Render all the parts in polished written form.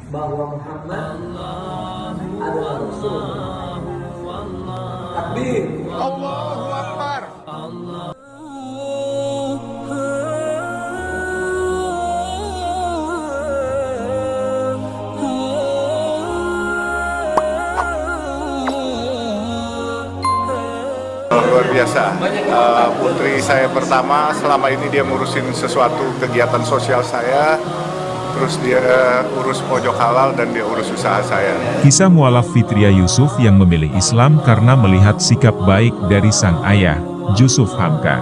bahwa Muhammad adalah Rasul. Takbir. Allahu Akbar. Luar biasa. Putri saya pertama, selama ini dia ngurusin sesuatu kegiatan sosial saya, terus dia urus pojok halal dan dia urus usaha saya. Kisah mualaf Fitria Yusuf yang memilih Islam karena melihat sikap baik dari sang ayah, Jusuf Hamka.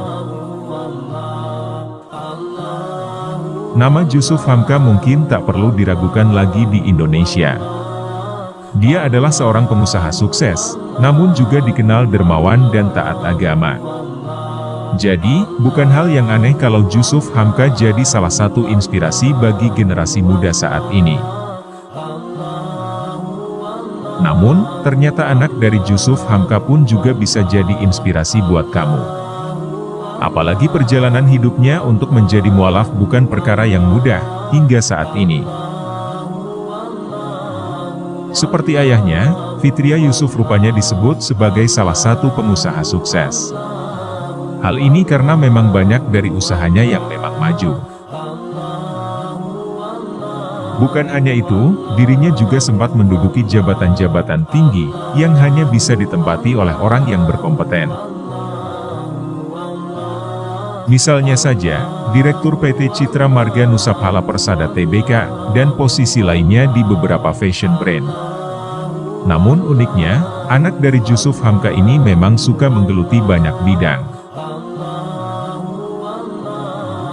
Nama Jusuf Hamka mungkin tak perlu diragukan lagi di Indonesia. Dia adalah seorang pengusaha sukses, namun juga dikenal dermawan dan taat agama. Jadi, bukan hal yang aneh kalau Jusuf Hamka jadi salah satu inspirasi bagi generasi muda saat ini. Namun, ternyata anak dari Jusuf Hamka pun juga bisa jadi inspirasi buat kamu. Apalagi perjalanan hidupnya untuk menjadi mualaf bukan perkara yang mudah, hingga saat ini. Seperti ayahnya, Fitria Yusuf rupanya disebut sebagai salah satu pengusaha sukses. Hal ini karena memang banyak dari usahanya yang memang maju. Bukan hanya itu, dirinya juga sempat menduduki jabatan-jabatan tinggi, yang hanya bisa ditempati oleh orang yang berkompeten. Misalnya saja, Direktur PT Citra Marga Nusaphala Persada Tbk, dan posisi lainnya di beberapa fashion brand. Namun uniknya, anak dari Jusuf Hamka ini memang suka menggeluti banyak bidang.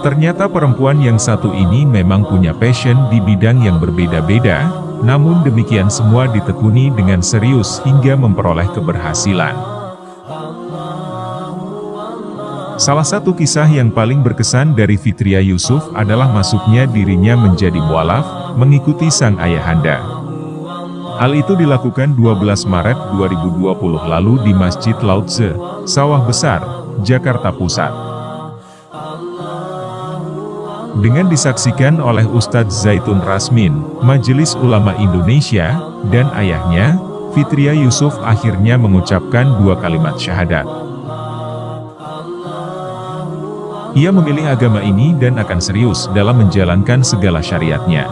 Ternyata perempuan yang satu ini memang punya passion di bidang yang berbeda-beda, namun demikian semua ditekuni dengan serius hingga memperoleh keberhasilan. Salah satu kisah yang paling berkesan dari Fitria Yusuf adalah masuknya dirinya menjadi mualaf, mengikuti sang ayahanda. Hal itu dilakukan 12 Maret 2020 lalu di Masjid Lautse, Sawah Besar, Jakarta Pusat. Dengan disaksikan oleh Ustadz Zaitun Rasmin, Majelis Ulama Indonesia, dan ayahnya, Fitria Yusuf akhirnya mengucapkan 2 kalimat syahadat. Ia memilih agama ini dan akan serius dalam menjalankan segala syariatnya.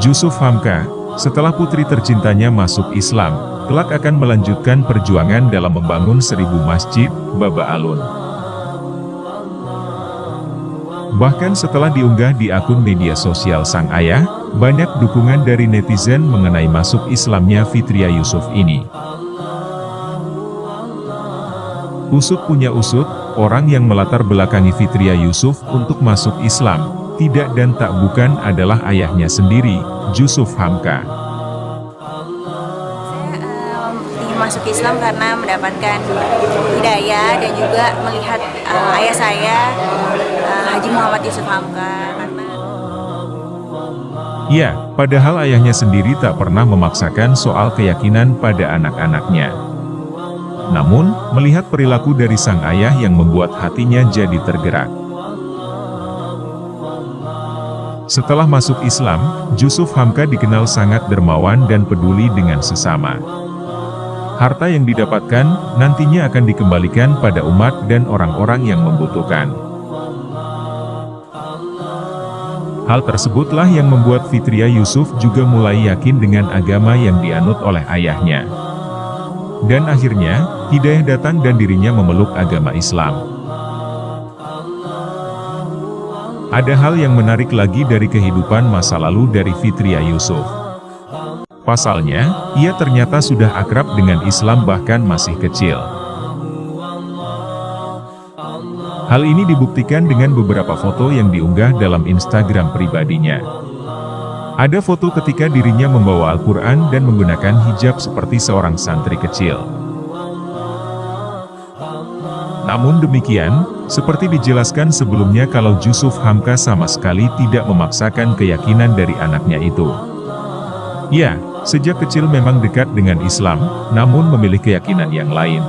Jusuf Hamka, setelah putri tercintanya masuk Islam, kelak akan melanjutkan perjuangan dalam membangun 1000 masjid, Baba Alun. Bahkan setelah diunggah di akun media sosial sang ayah, banyak dukungan dari netizen mengenai masuk Islamnya Fitria Yusuf ini. Usut punya usut, orang yang melatar belakangi Fitria Yusuf untuk masuk Islam, tidak dan tak bukan adalah ayahnya sendiri, Jusuf Hamka. Saya ingin masuk Islam karena mendapatkan hidayah dan juga melihat ayah saya, Haji Muhammad Jusuf Hamka. Ya, padahal ayahnya sendiri tak pernah memaksakan soal keyakinan pada anak-anaknya. Namun, melihat perilaku dari sang ayah yang membuat hatinya jadi tergerak. Setelah masuk Islam, Jusuf Hamka dikenal sangat dermawan dan peduli dengan sesama. Harta yang didapatkan, nantinya akan dikembalikan pada umat dan orang-orang yang membutuhkan. Hal tersebutlah yang membuat Fitria Yusuf juga mulai yakin dengan agama yang dianut oleh ayahnya. Dan akhirnya, hidayah datang dan dirinya memeluk agama Islam. Ada hal yang menarik lagi dari kehidupan masa lalu dari Fitria Yusuf. Pasalnya, ia ternyata sudah akrab dengan Islam bahkan masih kecil. Hal ini dibuktikan dengan beberapa foto yang diunggah dalam Instagram pribadinya. Ada foto ketika dirinya membawa Al-Quran dan menggunakan hijab seperti seorang santri kecil. Namun demikian, seperti dijelaskan sebelumnya kalau Jusuf Hamka sama sekali tidak memaksakan keyakinan dari anaknya itu. Ya, sejak kecil memang dekat dengan Islam, namun memilih keyakinan yang lain.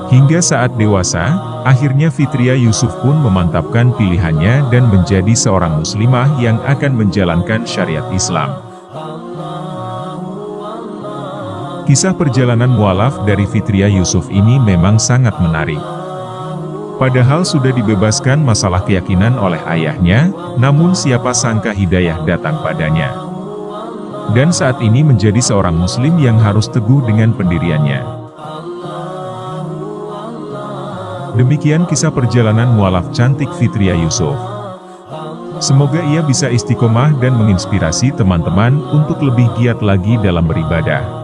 Hingga saat dewasa, Akhirnya Fitria Yusuf pun memantapkan pilihannya dan menjadi seorang muslimah yang akan menjalankan syariat Islam. Kisah perjalanan mualaf dari Fitria Yusuf ini memang sangat menarik. Padahal sudah dibebaskan masalah keyakinan oleh ayahnya, namun siapa sangka hidayah datang padanya. Dan saat ini menjadi seorang muslim yang harus teguh dengan pendiriannya. Demikian kisah perjalanan mualaf cantik Fitria Yusuf. Semoga ia bisa istiqomah dan menginspirasi teman-teman untuk lebih giat lagi dalam beribadah.